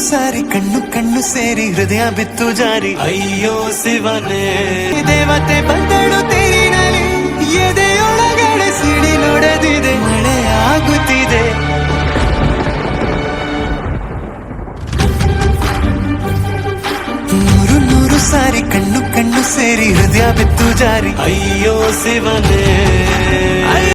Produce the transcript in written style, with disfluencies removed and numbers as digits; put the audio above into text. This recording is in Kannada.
ಸಾರಿ ಕಣ್ಣು ಕಣ್ಣು ಸೇರಿ ಹೃದಯ ಬಿತ್ತು ಜಾರಿ ಅಯ್ಯೋ ಶಿವನೇ ದೇವತೆ ಬಂದಳು ತೇರಿನಲ್ಲಿ ಎದೆಯೊಳಗಡೆ ಸಿಡಿ ನೋಡದಿದೆ ಮಳೆ ಆಗುತ್ತಿದೆ ನೂರು ಸಾರಿ ಕಣ್ಣು ಕಣ್ಣು ಸೇರಿ ಹೃದಯ ಬಿತ್ತು ಜಾರಿ ಅಯ್ಯೋ ಶಿವನೇ